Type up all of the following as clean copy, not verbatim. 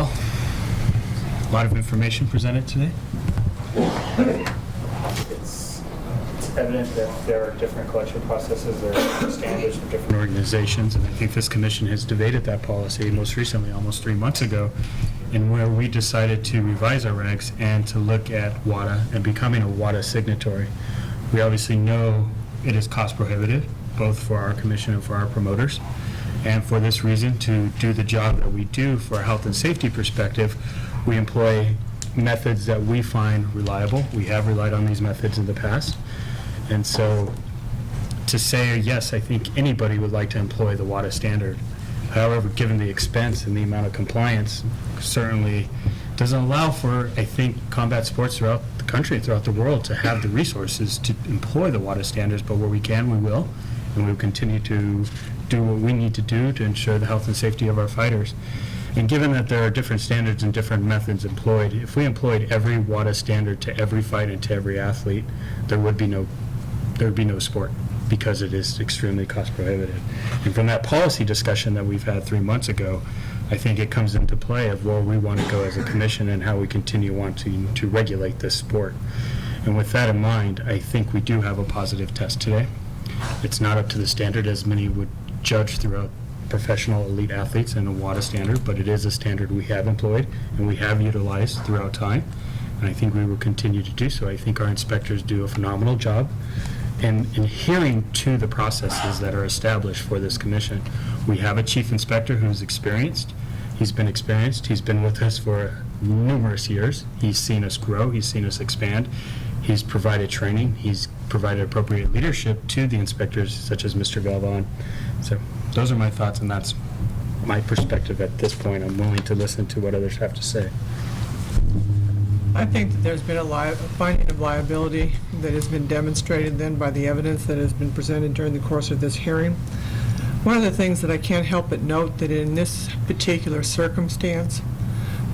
Well, a lot of information presented today. It's evident that there are different collection processes, there are different standards for different Organizations, and I think this commission has debated that policy most recently, almost 3 months ago, in where we decided to revise our regs and to look at WADA and becoming a WADA signatory. We obviously know it is cost prohibitive, both for our commission and for our promoters. And for this reason, to do the job that we do for a health and safety perspective, we employ methods that we find reliable. We have relied on these methods in the past. And so to say, yes, I think anybody would like to employ the WADA standard. However, given the expense and the amount of compliance, certainly doesn't allow for, I think, combat sports throughout the country, throughout the world, to have the resources to employ the WADA standards. But where we can, we will. And we will continue to do what we need to do to ensure the health and safety of our fighters. And given that there are different standards and different methods employed, if we employed every WADA standard to every fight and to every athlete, there would be no sport, because it is extremely cost prohibitive. And from that policy discussion that we've had 3 months ago, I think it comes into play of where we want to go as a commission and how we continue wanting to regulate this sport. And with that in mind, I think we do have a positive test today. It's not up to the standard as many would judge throughout professional elite athletes and a WADA standard, but it is a standard we have employed and we have utilized throughout time. And I think we will continue to do so. I think our inspectors do a phenomenal job in adhering to the processes that are established for this commission. We have a chief inspector who's experienced. He's been experienced. He's been with us for numerous years. He's seen us grow. He's seen us expand. He's provided training. He's provided appropriate leadership to the inspectors, such as Mr. Galvan. So those are my thoughts, and that's my perspective at this point. I'm willing to listen to what others have to say. I think that there's been a finding of liability that has been demonstrated then by the evidence that has been presented during the course of this hearing. One of the things that I can't help but note that in this particular circumstance,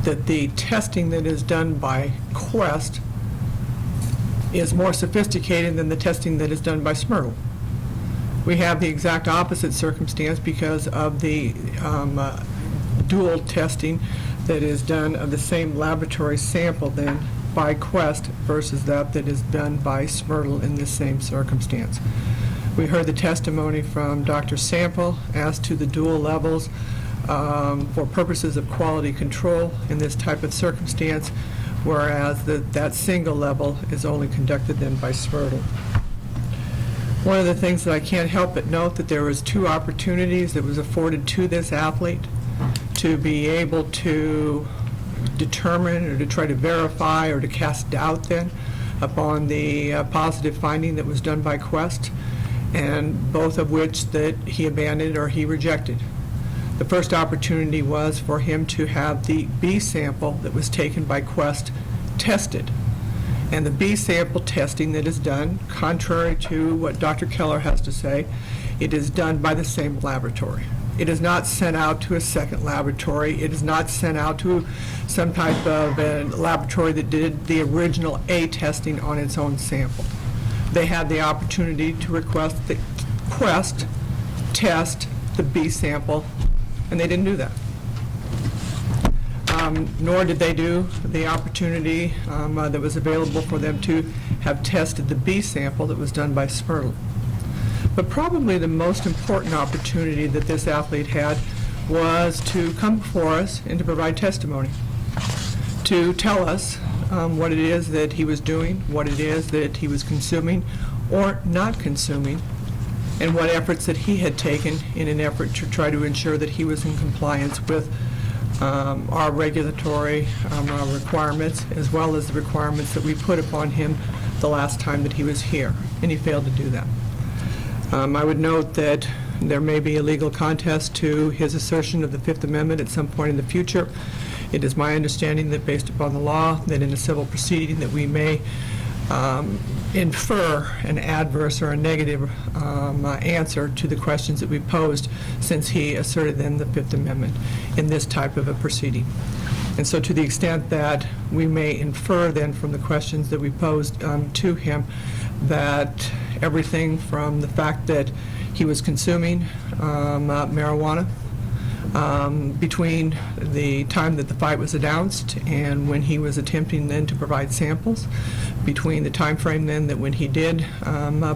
that the testing that is done by Quest is more sophisticated than the testing that is done by Smyrtle. We have the exact opposite circumstance because of the dual testing that is done of the same laboratory sample then by Quest versus that is done by Smyrtle in this same circumstance. We heard the testimony from Dr. Sample as to the dual levels for purposes of quality control in this type of circumstance, whereas that single level is only conducted then by Smyrtle. One of the things that I can't help but note that there was 2 opportunities that was afforded to this athlete to be able to determine or to try to verify or to cast doubt then upon the positive finding that was done by Quest, and both of which that he abandoned or he rejected. The first opportunity was for him to have the B sample that was taken by Quest tested. And the B sample testing that is done, contrary to what Dr. Keller has to say, it is done by the same laboratory. It is not sent out to a second laboratory. It is not sent out to some type of a laboratory that did the original A testing on its own sample. They had the opportunity to request that Quest test the B sample, and they didn't do that. Nor did they do the opportunity that was available for them to have tested the B sample that was done by Smyrtle. But probably the most important opportunity that this athlete had was to come before us and to provide testimony, to tell us what it is that he was doing, what it is that he was consuming or not consuming, and what efforts that he had taken in an effort to try to ensure that he was in compliance with our regulatory requirements, as well as the requirements that we put upon him the last time that he was here, and he failed to do that. I would note that there may be a legal contest to his assertion of the Fifth Amendment at some point in the future. It is my understanding that based upon the law, that in a civil proceeding that we may infer an adverse or a negative answer to the questions that we posed, since he asserted then the Fifth Amendment in this type of a proceeding. And so to the extent that we may infer then from the questions that we posed to him that everything from the fact that he was consuming marijuana between the time that the fight was announced and when he was attempting then to provide samples, between the time frame then that when he did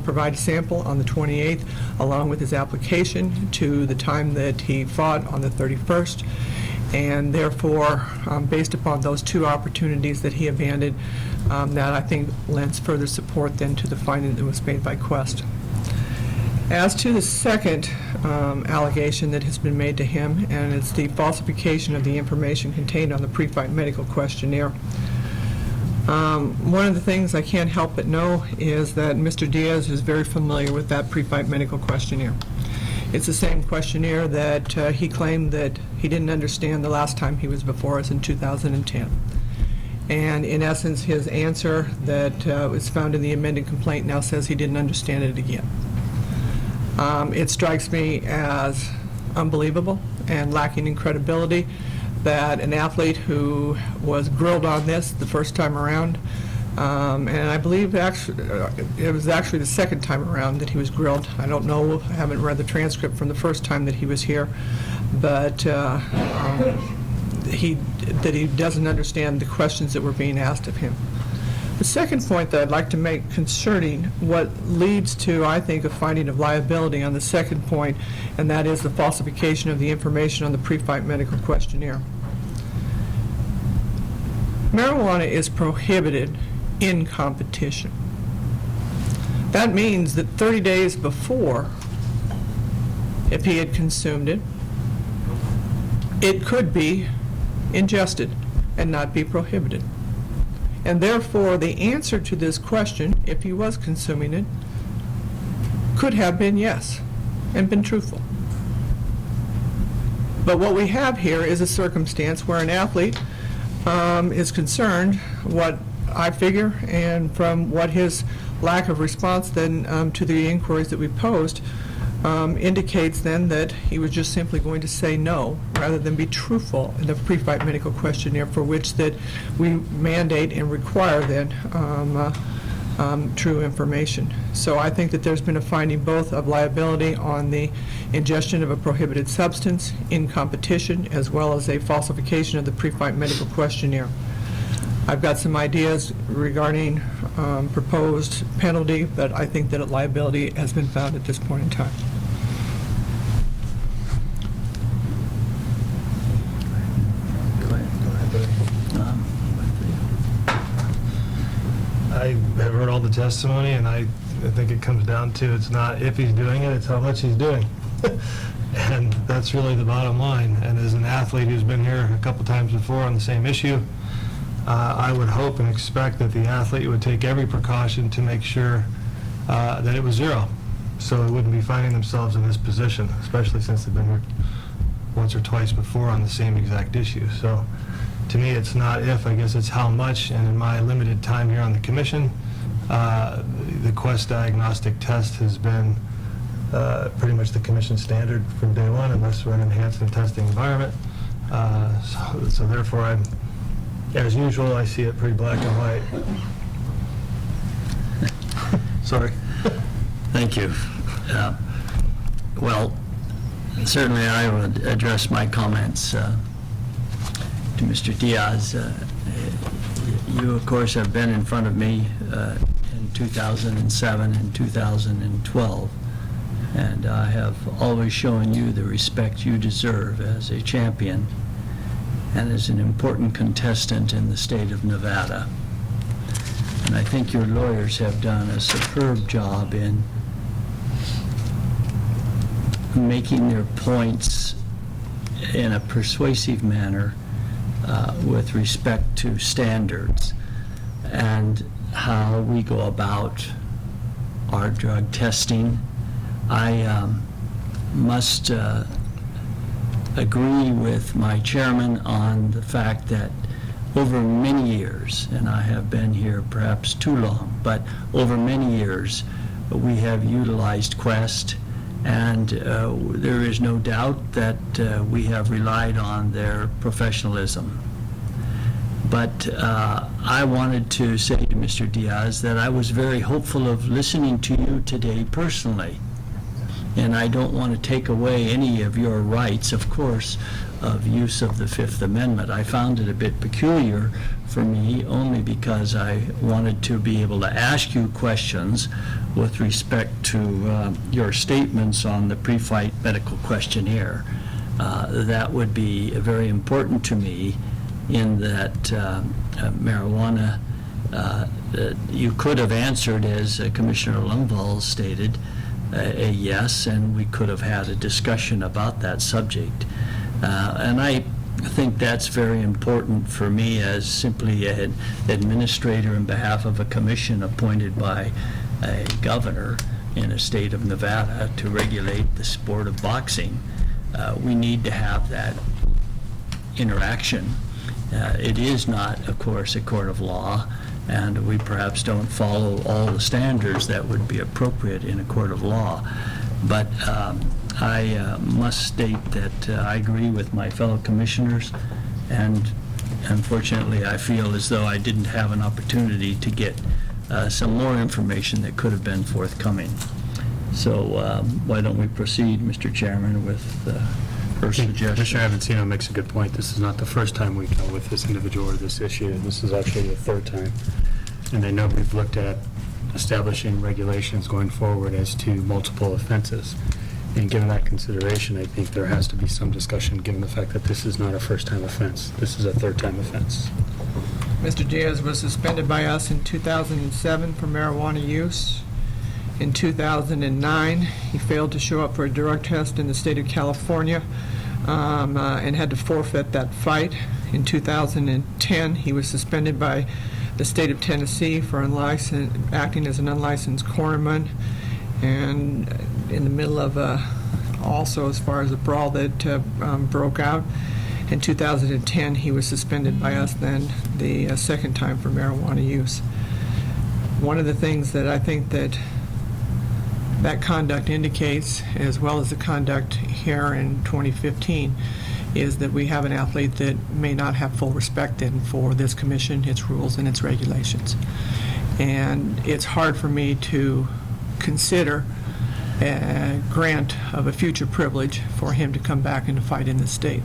provide a sample on the 28th, along with his application, to the time that he fought on the 31st. And therefore, based upon those two opportunities that he abandoned, that I think lends further support then to the finding that was made by Quest. As to the second allegation that has been made to him, and it's the falsification of the information contained on the pre-fight medical questionnaire. One of the things I can't help but know is that Mr. Diaz is very familiar with that pre-fight medical questionnaire. It's the same questionnaire that he claimed that he didn't understand the last time he was before us in 2010. And in essence, his answer that was found in the amended complaint now says he didn't understand it again. It strikes me as unbelievable and lacking in credibility that an athlete who was grilled on this the first time around, and I believe actually, it was actually the second time around that he was grilled. I don't know, I haven't read the transcript from the first time that he was here, but he doesn't understand the questions that were being asked of him. The second point that I'd like to make concerning what leads to, I think, a finding of liability on the second point, and that is the falsification of the information on the pre-fight medical questionnaire. Marijuana is prohibited in competition. That means that 30 days before, if he had consumed it, it could be ingested and not be prohibited. And therefore, the answer to this question, if he was consuming it, could have been yes, and been truthful. But what we have here is a circumstance where an athlete is concerned, what I figure, and from what his lack of response then to the inquiries that we posed, indicates then that he was just simply going to say no rather than be truthful in the pre-fight medical questionnaire, for which that we mandate and require then true information. So I think that there's been a finding both of liability on the ingestion of a prohibited substance in competition, as well as a falsification of the pre-fight medical questionnaire. I've got some ideas regarding proposed penalty, but I think that a liability has been found at this point in time. I have heard all the testimony, and I think it comes down to, it's not if he's doing it, it's how much he's doing. And that's really the bottom line. And as an athlete who's been here a couple times before on the same issue, I would hope and expect that the athlete would take every precaution to make sure that it was zero, so they wouldn't be finding themselves in this position, especially since they've been here once or twice before on the same exact issue. So to me, it's not if, I guess it's how much. And in my limited time here on the commission, the Quest diagnostic test has been pretty much the commission standard from day one, unless we're in an enhanced and testing environment. So therefore, as usual, I see it pretty black and white. Sorry. Thank you. Well, certainly I would address my comments to Mr. Diaz. You, of course, have been in front of me in 2007 and 2012, and I have always shown you the respect you deserve as a champion and as an important contestant in the state of Nevada. And I think your lawyers have done a superb job in making their points in a persuasive manner with respect to standards and how we go about our drug testing. I must agree with my chairman on the fact that over many years, and I have been here perhaps too long, but over many years, we have utilized Quest, and there is no doubt that we have relied on their professionalism. But I wanted to say to Mr. Diaz that I was very hopeful of listening to you today personally. And I don't want to take away any of your rights, of course, of use of the Fifth Amendment. I found it a bit peculiar for me only because I wanted to be able to ask you questions with respect to your statements on the pre-fight medical questionnaire. That would be very important to me in that marijuana, you could have answered, as Commissioner Lundvall stated, a yes, and we could have had a discussion about that subject. And I think that's very important for me as simply an administrator on behalf of a commission appointed by a governor in a state of Nevada to regulate the sport of boxing. We need to have that interaction. It is not, of course, a court of law, and we perhaps don't follow all the standards that would be appropriate in a court of law. But I must state that I agree with my fellow commissioners, and unfortunately, I feel as though I didn't have an opportunity to get some more information that could have been forthcoming. So why don't we proceed, Mr. Chairman, with her suggestion? Commissioner Avancino makes a good point. This is not the first time we've dealt with this individual or this issue. This is actually the third time. And I know we've looked at establishing regulations going forward as to multiple offenses. And given that consideration, I think there has to be some discussion, given the fact that this is not a first-time offense. This is a third-time offense. Mr. Diaz was suspended by us in 2007 for marijuana use. In 2009, he failed to show up for a drug test in the state of California and had to forfeit that fight. In 2010, he was suspended by the state of Tennessee for acting as an unlicensed corpsman, and in the middle of also as far as a brawl that broke out. In 2010, he was suspended by us then the second time for marijuana use. One of the things that I think that conduct indicates, as well as the conduct here in 2015, is that we have an athlete that may not have full respect in for this commission, its rules, and its regulations. And it's hard for me to consider a grant of a future privilege for him to come back and to fight in the state.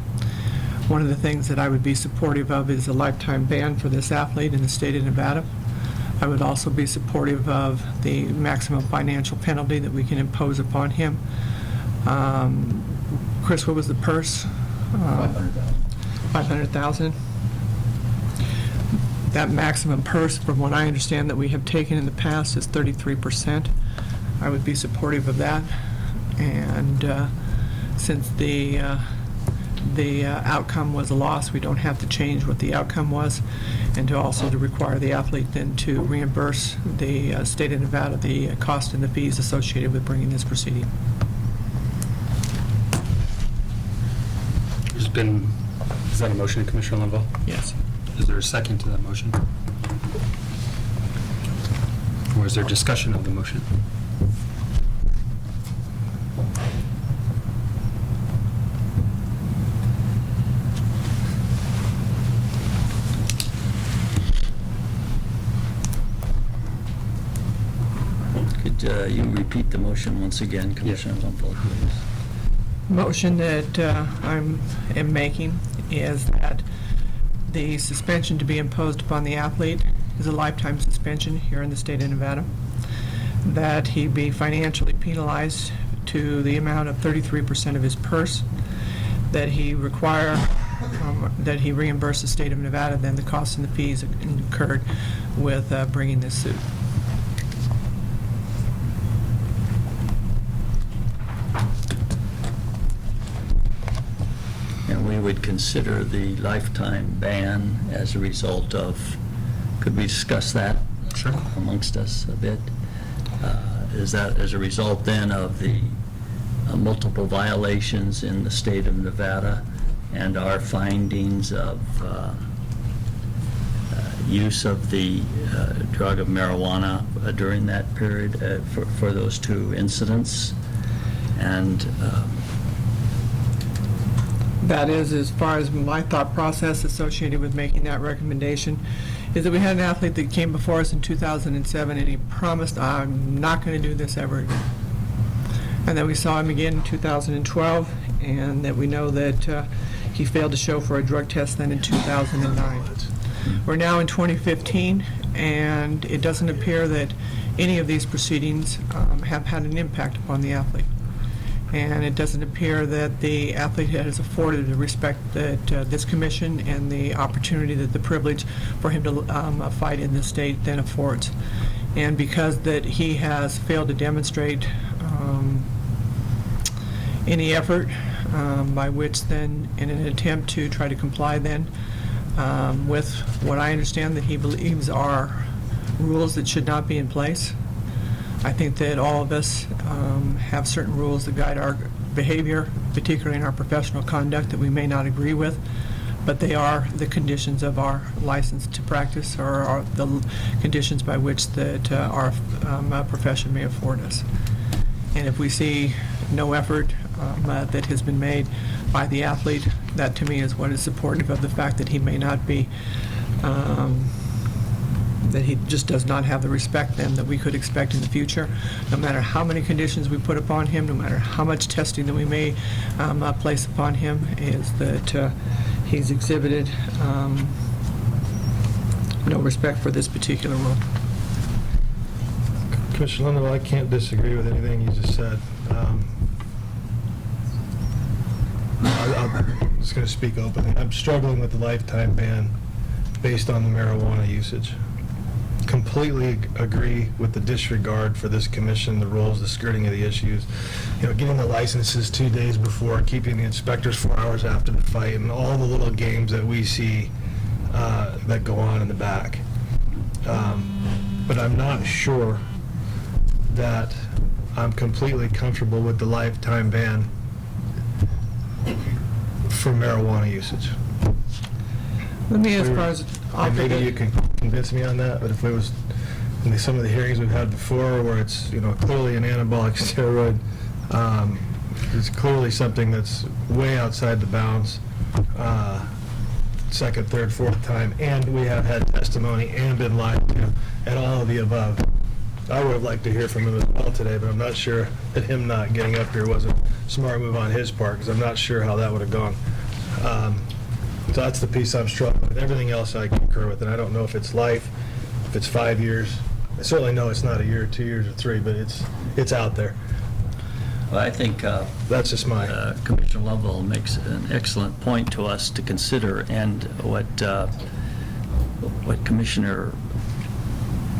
One of the things that I would be supportive of is a lifetime ban for this athlete in the state of Nevada. I would also be supportive of the maximum financial penalty that we can impose upon him. Chris, what was the purse? $500,000. That maximum purse, from what I understand that we have taken in the past, is 33%. I would be supportive of that. And since the outcome was a loss, we don't have to change what the outcome was, and to also to require the athlete then to reimburse the state of Nevada the cost and the fees associated with bringing this proceeding. Is that a motion, Commissioner Linville? Yes. Is there a second to that motion? Or is there discussion of the motion? Could you repeat the motion once again, Commissioner Lundvall, please? Motion that I am making is that the suspension to be imposed upon the athlete is a lifetime suspension here in the state of Nevada, that he be financially penalized to the amount of 33% of his purse, that he that he reimburse the state of Nevada then the costs and the fees incurred with bringing this suit. And we would consider the lifetime ban as a result of, could we discuss that Sure. amongst us a bit? Is that as a result then of the multiple violations in the state of Nevada and our findings of use of the drug of marijuana during that period for those two incidents? And That is, as far as my thought process associated with making that recommendation, is that we had an athlete that came before us in 2007, and he promised, I'm not going to do this ever again. and that we saw him again in 2012, and that we know that he failed to show for a drug test then in 2009. We're now in 2015, and it doesn't appear that any of these proceedings have had an impact upon the athlete. And it doesn't appear that the athlete has afforded the respect that this commission and the opportunity, that the privilege for him to fight in this state then affords. And because that he has failed to demonstrate any effort by which then, in an attempt to try to comply then with what I understand that he believes are rules that should not be in place. I think that all of us have certain rules that guide our behavior, particularly in our professional conduct, that we may not agree with, but they are the conditions of our license to practice, or are the conditions by which that our profession may afford us. And if we see no effort that has been made by the athlete, that to me is what is supportive of the fact that he may not be, that he just does not have the respect then that we could expect in the future, no matter how many conditions we put upon him, no matter how much testing that we may place upon him, is that he's exhibited no respect for this particular rule. Commissioner Lindahl, I can't disagree with anything you just said. I'm just going to speak openly. I'm struggling with the lifetime ban based on the marijuana usage. Completely agree with the disregard for this commission, the rules, the skirting of the issues. You know, getting the licenses 2 days before, keeping the inspectors 4 hours after the fight, and all the little games that we see that go on in the back. But I'm not sure that I'm completely comfortable with the lifetime ban for marijuana usage. Let me, as far as And maybe you can convince me on that, but if it was in some of the hearings we've had before where it's, you know, clearly an anabolic steroid, it's clearly something that's way outside the bounds, second, third, fourth time, and we have had testimony and been lied to, and all of the above. I would have liked to hear from him as well today, but I'm not sure that him not getting up here was a smart move on his part, because I'm not sure how that would have gone. So that's the piece I'm struggling with. Everything else I concur with, and I don't know if it's life, if it's 5 years. I certainly know it's not a year, 2 years, or 3, but it's out there. Well, I think That's just my... Commissioner Lovell makes an excellent point to us to consider, and what Commissioner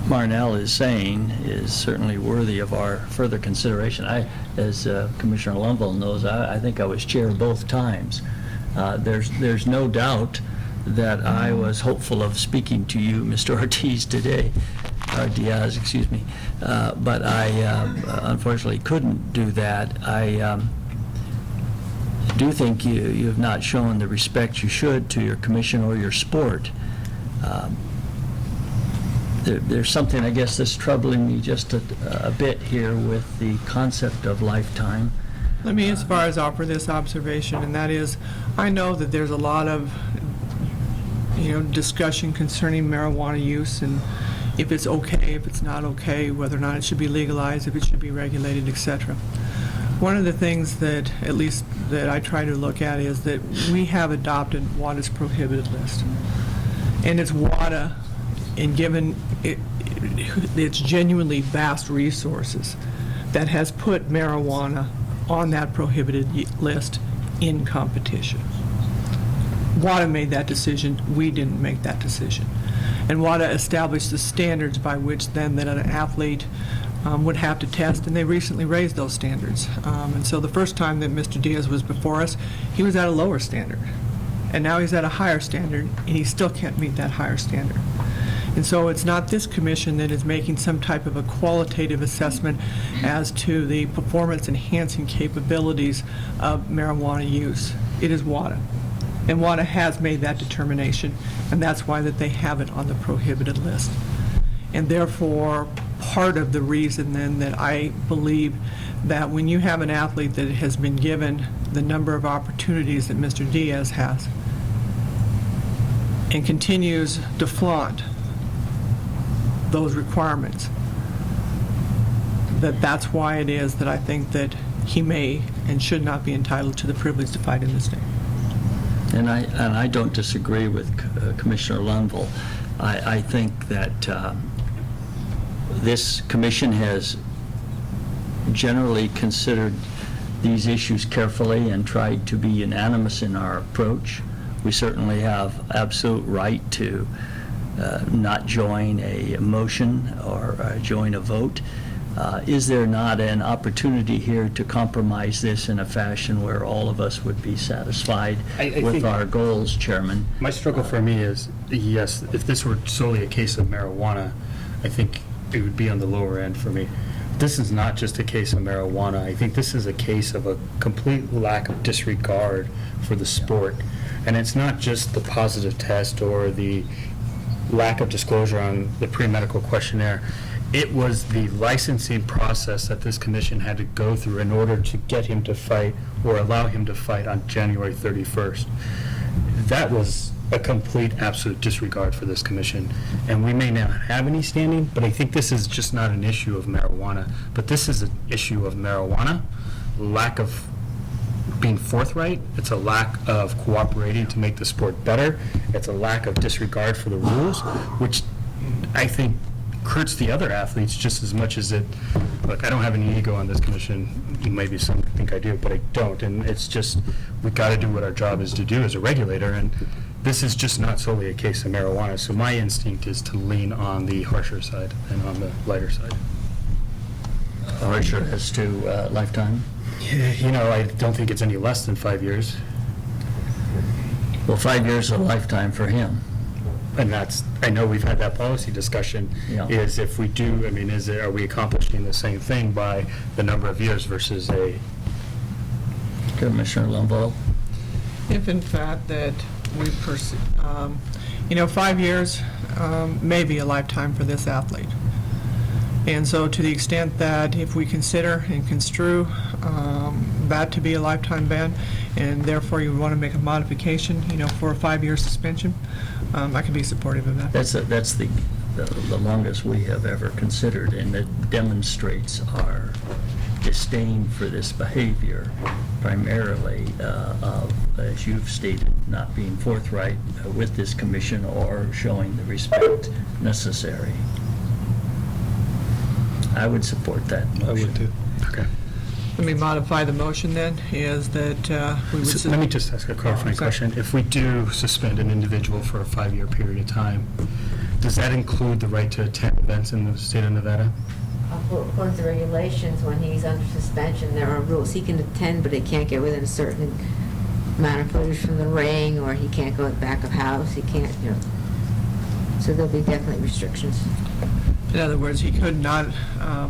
Marnell is saying is certainly worthy of our further consideration. As Commissioner Lovell knows, I think I was chair both times. There's no doubt that I was hopeful of speaking to you, Mr. Ortiz, today, or Diaz, excuse me, but I unfortunately couldn't do that. I do think you have not shown the respect you should to your commission or your sport. There's something, I guess, that's troubling me just a bit here with the concept of lifetime. Let me, as far as offer this observation, and that is, I know that there's a lot of, discussion concerning marijuana use and if it's okay, if it's not okay, whether or not it should be legalized, if it should be regulated, etc. One of the things that, at least that I try to look at, is that we have adopted WADA's prohibited list. And it's WADA, and given its genuinely vast resources, that has put marijuana on that prohibited list in competition. WADA made that decision. We didn't make that decision. And WADA established the standards by which then that an athlete would have to test, and they recently raised those standards. And so the first time that Mr. Diaz was before us, he was at a lower standard. And now he's at a higher standard, and he still can't meet that higher standard. And so it's not this commission that is making some type of a qualitative assessment as to the performance-enhancing capabilities of marijuana use. It is WADA. And WADA has made that determination, and that's why that they have it on the prohibited list. And therefore, part of the reason then that I believe that when you have an athlete that has been given the number of opportunities that Mr. Diaz has and continues to flaunt those requirements, that's why it is that I think that he may and should not be entitled to the privilege to fight in this state. And I don't disagree with Commissioner Lundvall. I think that this commission has generally considered these issues carefully and tried to be unanimous in our approach. We certainly have absolute right to not join a motion or join a vote. Is there not an opportunity here to compromise this in a fashion where all of us would be satisfied I with think- our goals, Chairman? My struggle for me is, yes, if this were solely a case of marijuana, I think it would be on the lower end for me. This is not just a case of marijuana. I think this is a case of a complete lack of disregard for the sport. And it's not just the positive test or the lack of disclosure on the pre-medical questionnaire. It was the licensing process that this commission had to go through in order to get him to fight or allow him to fight on January 31st. That was a complete, absolute disregard for this commission. And we may not have any standing, but I think this is just not an issue of marijuana. But this is an issue of marijuana, lack of being forthright. It's a lack of cooperating to make the sport better. It's a lack of disregard for the rules, which I think hurts the other athletes just as much as it, look, I don't have any ego on this commission. Maybe some think I do, but I don't. And it's just, we got to do what our job is to do as a regulator. And this is just not solely a case of marijuana. So my instinct is to lean on the harsher side and on the lighter side. Harsher as to lifetime? Yeah, you know, I don't think it's any less than 5 years. Well, 5 years is a lifetime for him. And that's, I know we've had that policy discussion, Yeah. is if we do, I mean, are we accomplishing the same thing by the number of years versus a, Commissioner Lundvall? If in fact that we pursue, 5 years may be a lifetime for this athlete. And so to the extent that if we consider and construe that to be a lifetime ban, and therefore you want to make a modification, for a 5-year suspension, I can be supportive of that. That's the longest we have ever considered, and it demonstrates our disdain for this behavior, primarily of, as you've stated, not being forthright with this commission or showing the respect necessary. I would support that motion. I would too. okay. Let me modify the motion then, is that we would... So let me just ask a clarifying sorry. question. If we do suspend an individual for a 5-year period of time, does that include the right to attend events in the state of Nevada? According to the regulations, when he's under suspension, there are rules. He can attend, but he can't get within a certain amount of footage from the ring, or he can't go in the back of house. He can't, So there'll be definitely restrictions. In other words, he could not,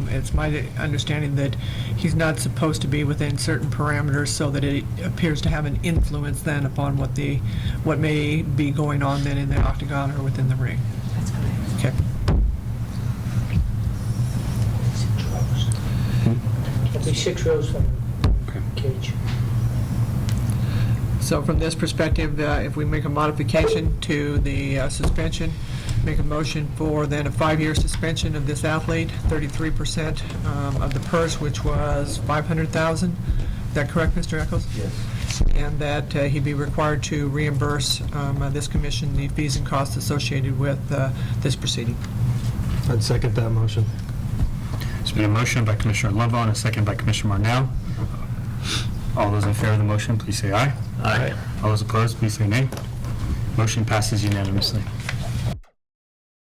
it's my understanding that he's not supposed to be within certain parameters so that it appears to have an influence then upon what may be going on then in the octagon or within the ring. That's correct. Okay. It'll be 6 rows from Okay. the cage. So from this perspective, if we make a modification to the suspension, make a motion for then a 5-year suspension of this athlete, 33% of the purse, which was $500,000. Is that correct, Mr. Eccles? Yes. And that he be required to reimburse this commission the fees and costs associated with this proceeding. I'd second that motion. There's been a motion by Commissioner Lundvall and a second by Commissioner Marnell. All those in favor of the motion, please say aye. Aye. All those opposed, please say nay. Motion passes unanimously.